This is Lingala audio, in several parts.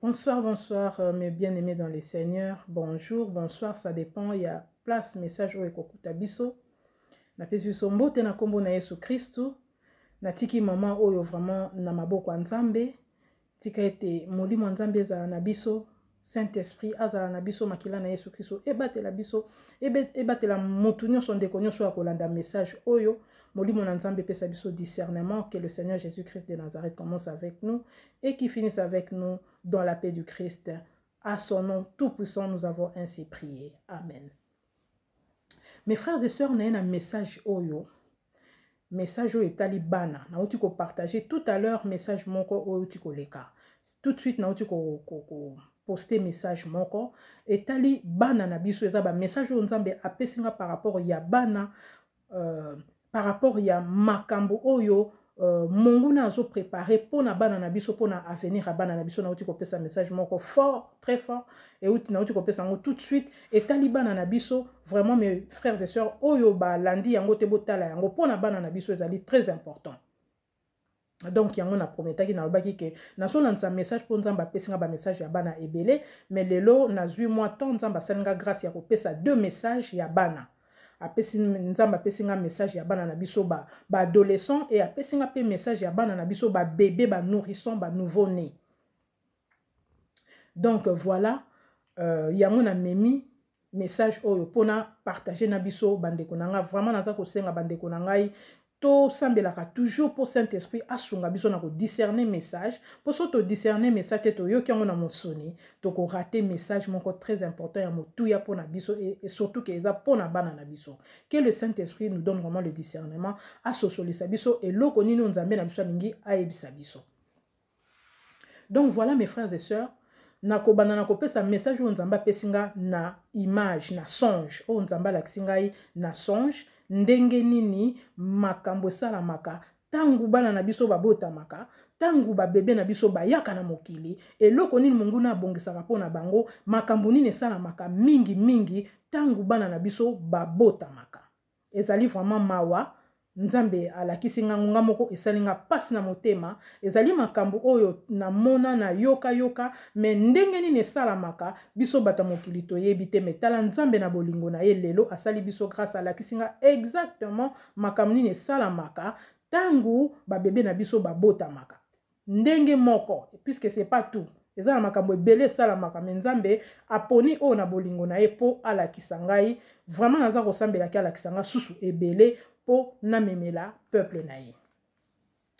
Bonsoir, bonsoir, mes bien-aimés dans les seigneurs. Bonjour, bonsoir, ça dépend. Il y a place, message au ekokuta biso. Na pesi biso mbote na kombo na Yesu Kristu. Na tiki mama oyo vraiment na maboko ya Nzambe. Tika ete molimo Nzambe ezala na biso. Saint-Esprit azala na biso makila na Yesu Kristu. Ebatela biso, ebatela mutu nyonso ndeko nyonso ya kolanda message oyo. Molimo na Nzambe pesa biso discernement que le Seigneur Jésus-Christ de Nazareth commence avec nous et qui finisse avec nous dans la paix du Christ. À son nom tout-puissant, nous avons ainsi prié. Amen. Mes frères et sœurs, on a un message oyo. Message oyo etali bana. Na outi ko partager tout à l'heure message moko oyo ti koleka. Tout de suite na outi ko poster message moko etali bana na biso eza ba message oyo Nzambe apesinga par rapport ya bana par rapport ya makambo oyo Mungu na zo préparé pour na bana na biso pour na avenir à bana na biso na outi ko pesa message moko fort très fort et outi na outi ko pesa ngo tout de suite etali bana na biso vraiment mes frères et sœurs oyo ba landi yango te botala yango pour na bana na biso ezali très important. Donc yango na prometaki na lobaki ke na so lança message pour Nzamba pesinga ba message ya bana ebele mais lelo na 8 mois temps Nzamba salinga grâce ya ko pesa 2 messages ya bana. Apesi Nzamba pesinga message ya bana na biso ba adolescent et apesinga pe message ya bana na biso ba bébé ba nourrisson ba nouveau né. Donc voilà yango na memi message oyo pona partager na biso bandeko nanga vraiment naza ko senga bandeko nangai to sambelaka toujours pour Saint-Esprit asunga biso na ko discerner message pour so to discerner message to yo kiango na mosoni to ko rater message moko très important ya motu ya pona biso et surtout que eza pona bana na biso que le Saint-Esprit nous donne vraiment le discernement à sosolisa biso et loko nini Nzambe na biso lingi ayebisa biso. Donc voilà mes frères et sœurs, na ko bana na ko pesa message o Nzamba pesinga na image na songe o Nzamba la kisingai na songe ndenge nini makambo salamaka tangu bana na biso babotamaka tangu ba bébé na biso bayaka na mokili eloko nini Mungu na bongisaka pona bango makambo nini salamaka mingi mingi tangu bana na biso babotamaka ezali vraiment mawa Nzambe alakisinga ngonga moko esalinga pasi na motema ezali makambo oyo na mona na yoka mais ndenge nini esalamaka biso bata mokili toyebi te metala Nzambe na bolingo na ye lelo asali biso grâce alakisinga exactement makambo nini esalamaka tangu ba bébé na biso babotamaka ndenge moko puisque c'est pas tout eza na makambo ebele esalamaka mais Nzambe aponi oyo na bolingo na ye po alakisa ngai vraiment naza kosambelaki alakisa nga susu ebele po na memela peuple na ye.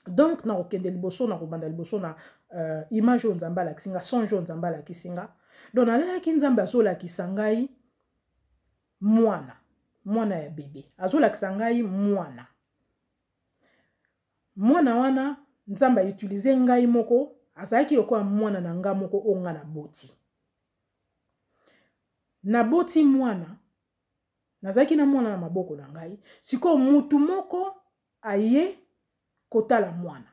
Donc na okende liboso na kobanda liboso na image o Nzamba la kisinga songe o Nzamba la kisinga donc nalelaki Nzambe azolakisa ngai mwana ya bébé azolakisa ngai mwana wana Nzambe utiliser ngai moko azalaki lokola mwana na nga moko onga na boti mwana nazaki na mwana na maboko na ngai siko mutu moko aye kotala mwana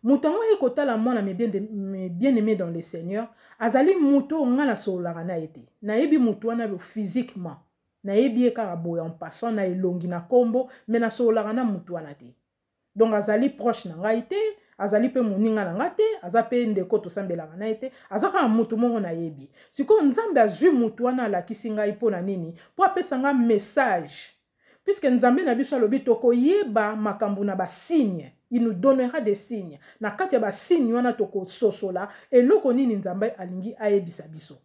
mutu ngo ye kotala mwana mes bien-aimés dans les seigneurs azali mutu nga na solaka na ete nayebi mutu wana physiquement nayebi kaka boya en passant na elongi na kombo mais na solaka na mutu wana te donc azali proche na ngai te azali pe moninga na ngate aza pe ndeko to sambelaka na ete azaka mutu moko na yebi siko Nzambe azwi mutu wana la kisinga ipona nini po apesa nga message puisque Nzambe na biso alobi toko yeba makambo na ba signe il nous donnera des signes na kati ya ba signe wana toko sosola eloko nini Nzambe alingi ayebisa biso.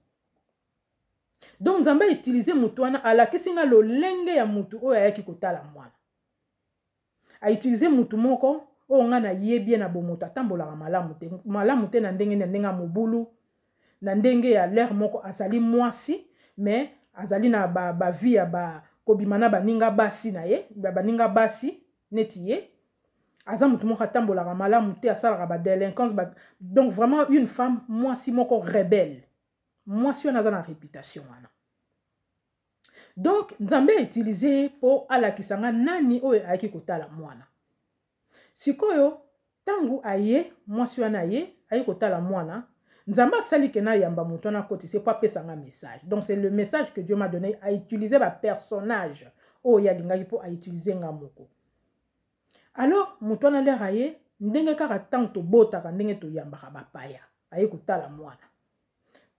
Donc Nzambe utiliser mutu wana ala kisinga lolenge ya mutu oyo ayaki kotala mwana a utiliser mutu moko o nga na yebi na bomoto atambolaka malamu te na ndenge mobulu na ndenge ya l'air moko azali mwasi mais azali na ba vie ya kobimana baninga basi na ye baninga basi neti ye aza mutu moko atambolaka malamu te asalaka ba délinquance donc vraiment une femme mwasi moko rebelle mwasi wana aza na réputation wana. Donc Nzambe utiliser po alakisanga nani oyo ayaki kotala mwana sikoyo tangu aye mwasi wana aye ayi kotala mwana Nzamba sali ke na yamba mutu na koti c'est pas pesanga message. Donc c'est le message que Dieu m'a donné à utiliser ba personnage o ya lingaki po a utiliser nga moko. Alors mutu na l'air aye ndenge kaka tant to botaka ndenge to yambaka bapaya aye kotala mwana.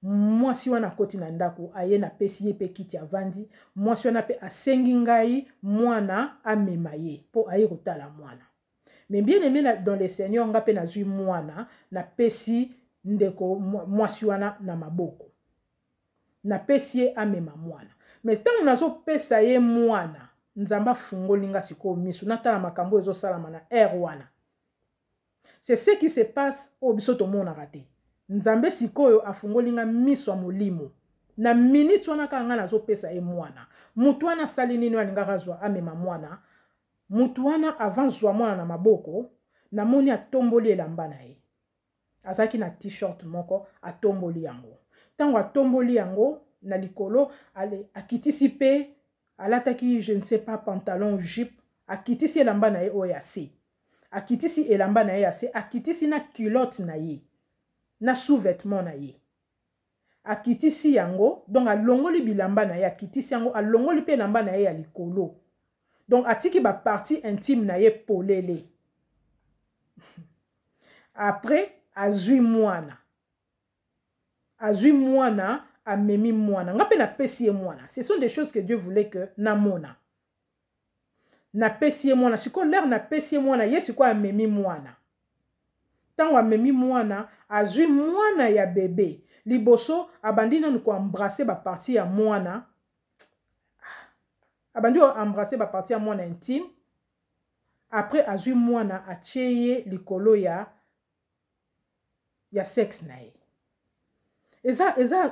Mwasi wana koti na ndako aye na pesi ye pe kiti avandi, mwasi wana pe asengi ngai mwana amema ye po aye kotala mwana. Mais bien aimé dans le Seigneur nga pe nazui mwana na pesi ndeko mwasi wana na maboko. Na pesi ye amema mwana. Mais tant nazo pesa ye mwana, nzamba fungoli nga siko misu natala makambo ezo salama na wana. C'est ce qui se passe au biso to mona raté. Nzambe sikoyo afungoli nga miso molimo. Na minute wana ka nga nazo pesa ye mwana. Mutu wana sali nini wana nga razwa amema mwana. Mutu wana avant zwa mwana na maboko, na moni atomboli elamba na ye. Azaki na t-shirt moko atomboli yango. Tango atomboli yango na likolo akitisi pe alataki je ne sais pas pantalon ou jupe, akitisi elamba na ye oyase. Akitisi elamba na ye ase, akitisi na culotte na ye. Na sous-vêtement na ye. Akitisi yango, donc alongoli bilamba na ye, akitisi yango, alongoli pe elamba na ye ya likolo. Donc atiki ba partie intime na ye polele. Après, azui mwana. Azui mwana, amemi mwana. Nga pe na pesi ye mwana. Ce sont des choses que Dieu voulait que na mona. Na pesi ye mwana. Siko l'air na pesi ye mwana, ye siko amemi mwana. Tango amemi mwana, azui mwana ya bébé. Liboso, abandi nanu ko embrasser ba partie ya mwana. Abandi embrasser ba partie ya mwana intime. Après, azui mwana acheye likolo ya sexe na ye.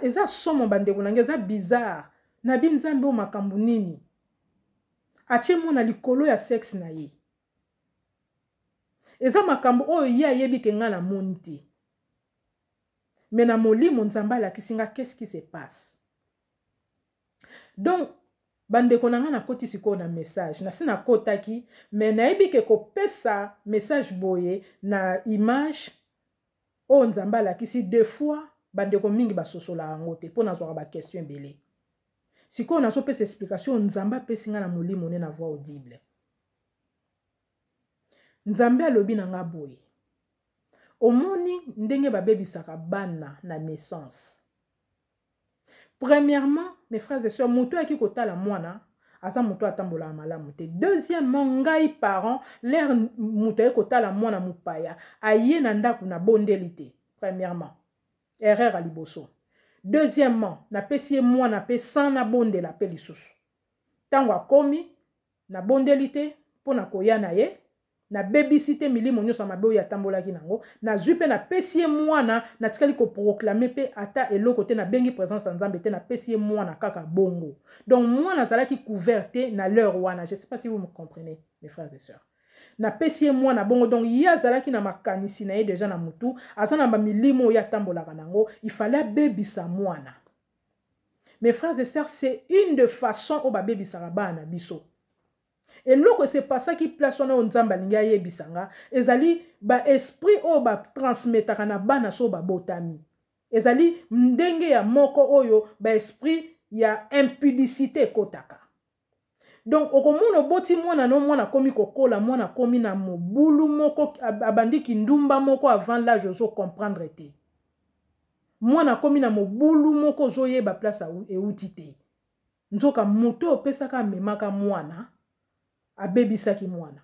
Eza somo bandeko nange, eza bizarre. Na binzambe o makambu nini. Ache mwana likolo ya sexe na ye. Eza makambu oyo ye ayebi ke nga na moni te. Mais na molimo nzamba la kisinga, qu'est-ce qui se passe? Donc, bandeko nanga na koti siko na message. Na sina kotaki, mais nayebi ke kopesa message boye na image o nzamba la kisi deux fois bandeko mingi basosola yango te po nazwaka ba question belé. Siko nazo pesa explication nzamba pesinga na molimo ne na voix audible. Nzambe alobi na nga boye. Omoni ndenge babebisaka bana na naissance. Premièrement, mes frères et sœurs, muto aki kotala mwana, asa muto atambola malamu te. Deuxièmement, ngai parents, l'air muto aki kotala mwana mupaya, aye na ndaku na bondeli te. Premièrement, erreur à liboso. Deuxièmement, na pesi mwana pe sans na bondela pe lisusu. Tango akomi na bondeli te pona koya na ye. Na babysité milimo nyosa mabe ya tambola ki nango na zupe na pesi mwana na tikali ko proclamer pe ata eloko te na bengi présence nzambe te na pesi mwana kaka bongo. Donc mwana zalaki couverte na leur wana. Je sais pas si vous me comprenez mes frères et sœurs. Na pesi mwana bongo, donc ya zalaki na makanisi na ye déjà na mutu azana ba milimo ya tambola kanango, il fallait bebisa mwana. Mes frères et sœurs, c'est une de façon au ba bebisa bana biso. Et loko c'est pas ça qui place on nzamba linga yebisanga ezali ba esprit o ba transmetaka na bana so ba botami ezali ndenge ya moko oyo ba esprit ya impudicité kotaka. Donc okomona boti mwana no mwana komi kokola mwana komi na mobulu moko abandi kindumba moko avant l'âge ozo comprendre te mwana komi na mobulu moko zo yeba place euti te nzoka moto opesaka memaka mwana a bebisaki mwana.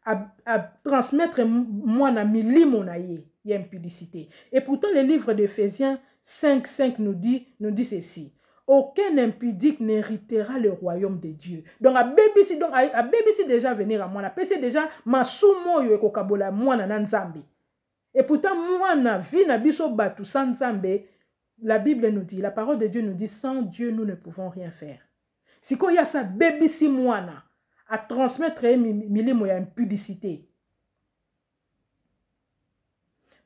A transmettre mwana milimo na ye, y a impudicité. Et pourtant le livre d'Éphésiens 5:5 nous dit ceci. Aucun impudique n'héritera le royaume de Dieu. Donc a bebisi déjà venir à mwana. Pese déjà masumo yo ekokabola mwana na nzambe. Et pourtant mwana vi na biso batu sans nzambe, la Bible nous dit, la parole de Dieu nous dit, sans Dieu nous ne pouvons rien faire. Si il y a ça, bébé si mouana, à transmettre milimo ya impudicité.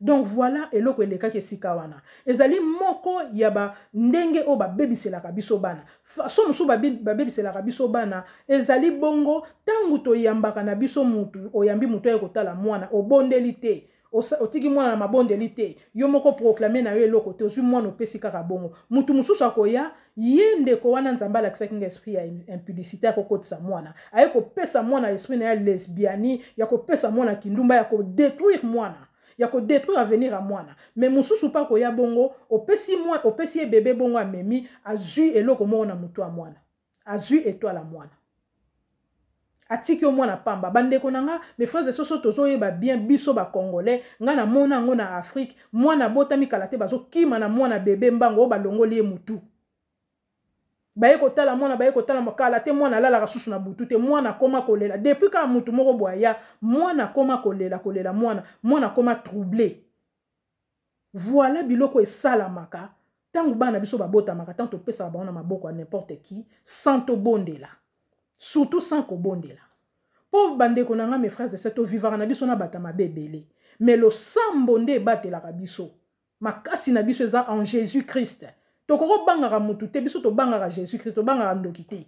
Donc voilà, et l'autre est le sikawana. Ezali moko yaba ndenge o ba baby c'est la kabiso bana. Façon musu ba baby c'est la kabiso bana. Ezali bongo tangu to yambaka na biso mutu oyambi mutu ya kotala mwana obondelite. Otiki mwana na mabondelite yo moko proclamer na yo eloko te ozu mwana opesi kaka bongo mutu mususu akoya yende ko wana nzamba la kisaki esprit ya impudicité akokotisa mwana aye ko pesa mwana esprit na ya lesbiani ya ko pesa mwana kindumba ya ko détruire mwana ya ko détruire avenir à mwana mais mususu pa ko ya bongo opesi bébé bongo amemi azui eloko moko na mutu a mwana azui étoile à mwana atiki o mwana pamba bandeko nanga mes frères et sœurs tozoyeba bien biso ba congolais nga na mona ngo na Afrique mwana botami kalate bazo kima na mwana bébé mbango ba longoli mutu baye kotala mwana baye kotala makala te mwana lala kasusu na butu te mwana koma kolela depuis ka mutu moko boya mwana koma kolela mwana koma troublé voilà biloko esalamaka tangu bana biso babotamaka tanto pesa ba na maboko à n'importe qui sans to bondela surtout sans ko bondela po bandeko nanga mes frères et sœurs to vivre na biso na batama bebele mais le sambo nde batela ka biso makasi na biso eza en Jésus Christ. Tokoko bangara mutu te biso to bangara Jésus Christ to bangara ndoki te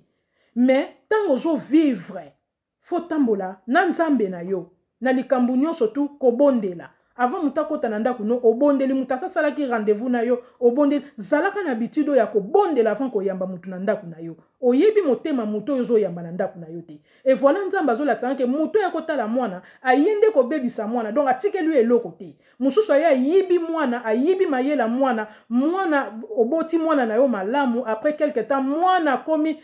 mais tango zo vivre faut tambola na nzambe na yo na likambu nyonso tu kobondela avant mutakota na ndako no obondeli mutasa sala ki rendez-vous na yo obondeli zalaka na habitude ya kobondela avant ko yamba mutu na ndako na yo oyebi motema mutu yo zo yamba na ndako na yo te et voilà nzamba zo la ke mutu ya kotala mwana ayende ko bebisa mwana donc atike lui eloko te mususu ya yibi mwana ayibi mayela mwana oboti mwana na yo malamu après quelque temps mwana komi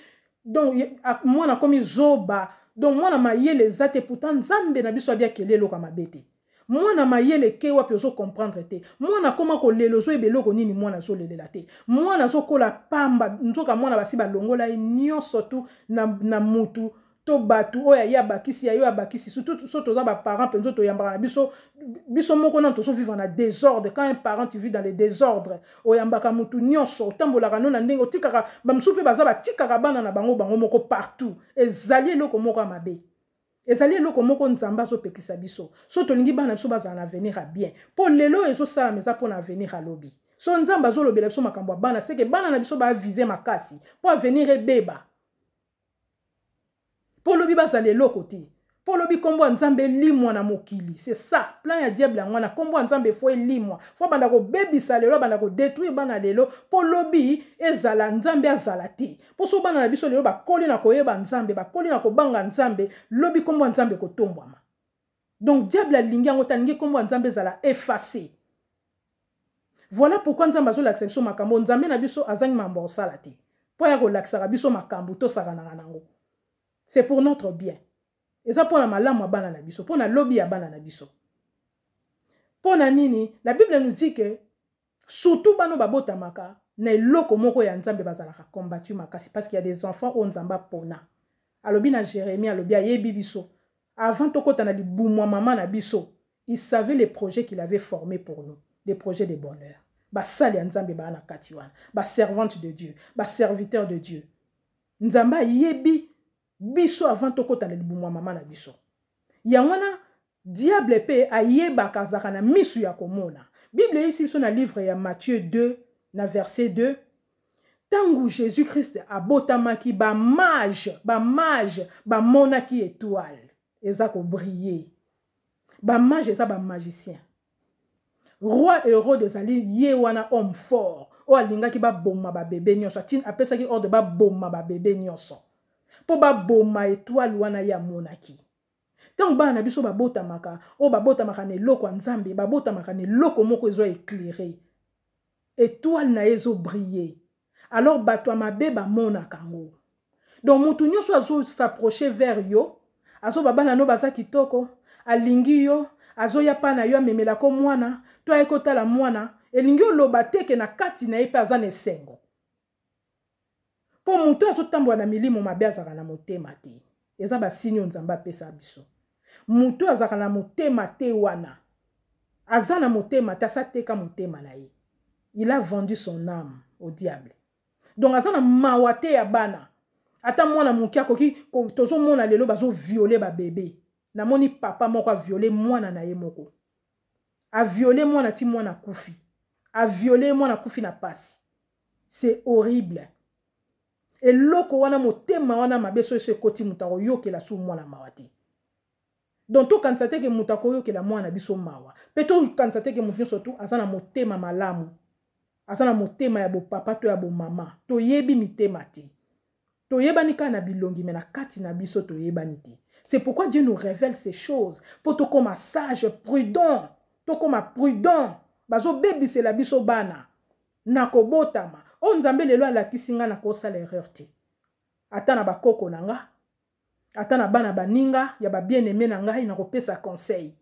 donc mwana komi zoba donc mwana mayele zate pourtant nzambe na biso abia kelelo ka mabete mwana mayele ke wapi ozo comprendre te mwana koma ko lelo zo ebeloko nini mwana zo lelela te mwana zo kola pamba nzoka mwana basi balongola nyonso tu na mutu to batu oya ya bakisi ya yo abakisi surtout so toza ba parents penzo to yambaka na biso moko na to so vivre na désordre quand un parent tu vis dans les désordres oyambaka mutu nyonso tambolaka no na ndenge otikaka bamsupe baza batikaka bana na bango moko partout ezali eloko moko amabe ezali eloko moko nzamba zo pekisa biso so tolingi bana biso baza na avenir a bien po lelo ezo sala meza po na avenir a lobi so nzamba zo lobela biso makambo ya bana c'est que bana na biso ba viser makasi po avenir ebeba po lobi bazali eloko te po lobi kombo nzambe limwa na mokili c'est ça plan ya diable ya mwana kombo nzambe fo limwa fo banda ko bebisa lelo banda ko détruire bana lelo po lobi ezala nzambe azala te po so bana na biso lelo bakoli na koyeba nzambe bakoli na kobanga nzambe lobi kombo nzambe kotombwama donc diable alingi yango talingi kombo nzambe ezala effacé. Voilà pourquoi nzambe azolakisa biso makambo nzambe na biso azangi mambo osala te po ya kolakisa biso makambo to sakana nango. C'est pour notre bien. Et ça pour la malamu ya bana na biso, pour na lobby ya bana na biso. Pour na nini, la Bible nous dit que surtout bano babota maka na eloko moko ya nzambe bazalaka combattu makasi parce qu'il y a des enfants au nzamba pona. Alobi na Jérémie alobi ayebi biso. Avant tokota na libumwa mama na biso, il savait les projets qu'il avait formés pour nous, des projets de bonheur. Ba sali ya nzambe ba na katiwana, ba servante de Dieu, ba serviteur de Dieu. Nzamba yebi biso avant tokota na libumwa mama na biso. Yangwana diable pe ayeba kazaka na misu ya komona. Bible ici sur na livre ya Matthieu 2 na verset 2. Tangu Jésus-Christ abotamaki ba mage ba monaki étoile eza ko briller. Ba mage eza ba magicien. Roi héros des alliés yewana homme fort. O alingaki ba bomma ba bébé nyonso. Tin apesaki ordre ba bomma ba bébé nyonso. Po ba bomma étoile wana ya monaki. Tant bana biso babota maka o babota maka ne loko nzambe babota maka ne loko moko ezo éclairer. Étoile na ezo briller. Alors bato mabe ba mona kango. Donc mutu nyonso azo s'approcher vers yo, azo babana no baza kitoko, alingi yo, azo ya pa na yo amemela ko mwana, to ayekota la mwana, elingi oloba teke na kati na epe aza na esengo. Po mutu azo tambwa na milimo mabe azaka na motema te. Eza ba sinyo nzamba pesa biso. Mutu azaka na motema te wana. Aza na motema te asa teka motema na ye. Il a vendu son âme au diable. Donc aza na mawate ya bana. Ata mwana mukia koki tozo mona lelo bazo violer ba bébé. Na moni papa moko a violer mwana na ye moko. A violer mwana ti mwana kufi. A violer mwana kufi na pasi. C'est horrible. Et loko wana motema wana mabeso se koti mutako yokela su mwana mawati. Donc to kansate ke mutako yokela mwana biso mawa. Peto kansate ke mutu surtout azana motema malamu. Azana motema ya bo papa to ya bo mama. To yebi mitema te. To yebani ka na bilongi mais na kati na biso to yebani te. C'est pourquoi Dieu nous révèle ces choses pour te comme sage, prudent. tokoma prudent bazo bebisela biso bana na kobotama o nzambe lelo alakisi nga na kosala erreur te ata na bakoko na nga ata na bana baninga ya ba bien-aimé na ngai na kopesa conseil.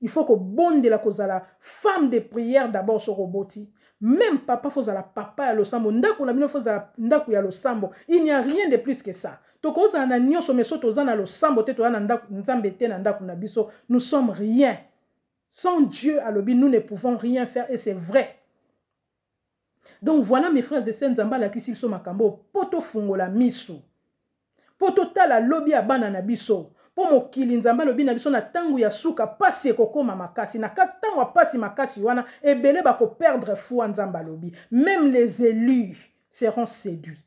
Il faut que bondela kozala femme de prière d'abord sur roboti. Même papa faut la papa ya losambo ndako na bino faut la ndako ya losambo. Il n'y a rien de plus que ça. Tokoza na nyonso meso toza na losambo te to na ndako nzambe te na ndako na biso. Nous sommes rien. Sans Dieu alobi nous ne pouvons rien faire et c'est vrai. Donc voilà mes frères et sœurs nzamba la kisi biso makambo poto fungola miso. Poto tala lobi abana na biso. Po mokili nzamba lobi na biso na tangu ya suka pasi ekokoma makasi na katango pasi makasi wana ebele bako perdre foi nzamba lobi. Même les élus seront séduits.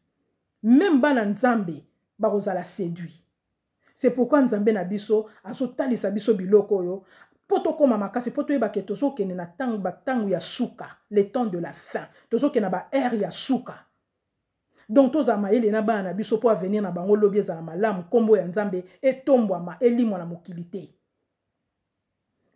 Même bana nzambe bakozala séduits. C'est pourquoi nzambe na biso azotalisa biso biloko yo poto koma makasi poto yeba ke tozo kene na tangu ya suka, le temps de la fin. Tozo kene ba ère ya suka. Donc toza maele na bana biso po venir na bango lobi ezala malamu kombo ya nzambe etombwama elimwa na mokilité.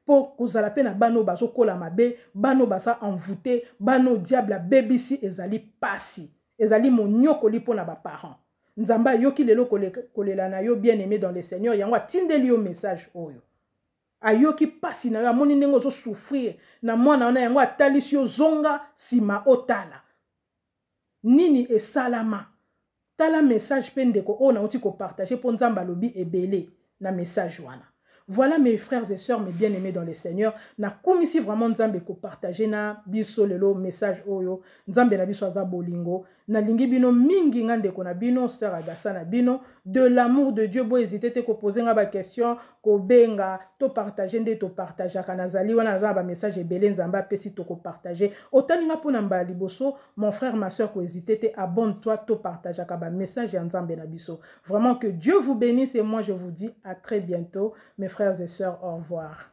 Po kozala pe na bano bazo kola mabe, bano basa envoûté, bano diable bebisi ezali pasi, ezali monyokoli po na ba parents. Nzamba yoki lelo kolela na yo bien-aimé dans le Seigneur, yango atindeli yo message oyo. Ayoki pasi na yo amoni ndenge zo souffrir na mwana wana yango atalisi yo zonga sima otala. Nini e salama. Tala message pendeko o na uti ko partager pour nzamba lobi ebele na message wana. Voilà mes frères et sœurs, mes bien-aimés dans le Seigneur. Na kumisi vraiment nzambe ko partager na biso lelo message oyo. Nzambe na biso aza bolingo. Na lingi bino mingi ngande ko na bino sœur Agasa na bino. De l'amour de Dieu, bo hésiter te ko poser nga ba question ko benga to partager nde to partager kana zali wana za ba message ebele nzamba pesi to ko partager. Otani nga pona mba liboso, mon frère ma sœur ko hésiter te abonne-toi to partager ka ba message ya nzambe na biso. Vraiment que Dieu vous bénisse et moi je vous dis à très bientôt mes frères et sœurs, au revoir.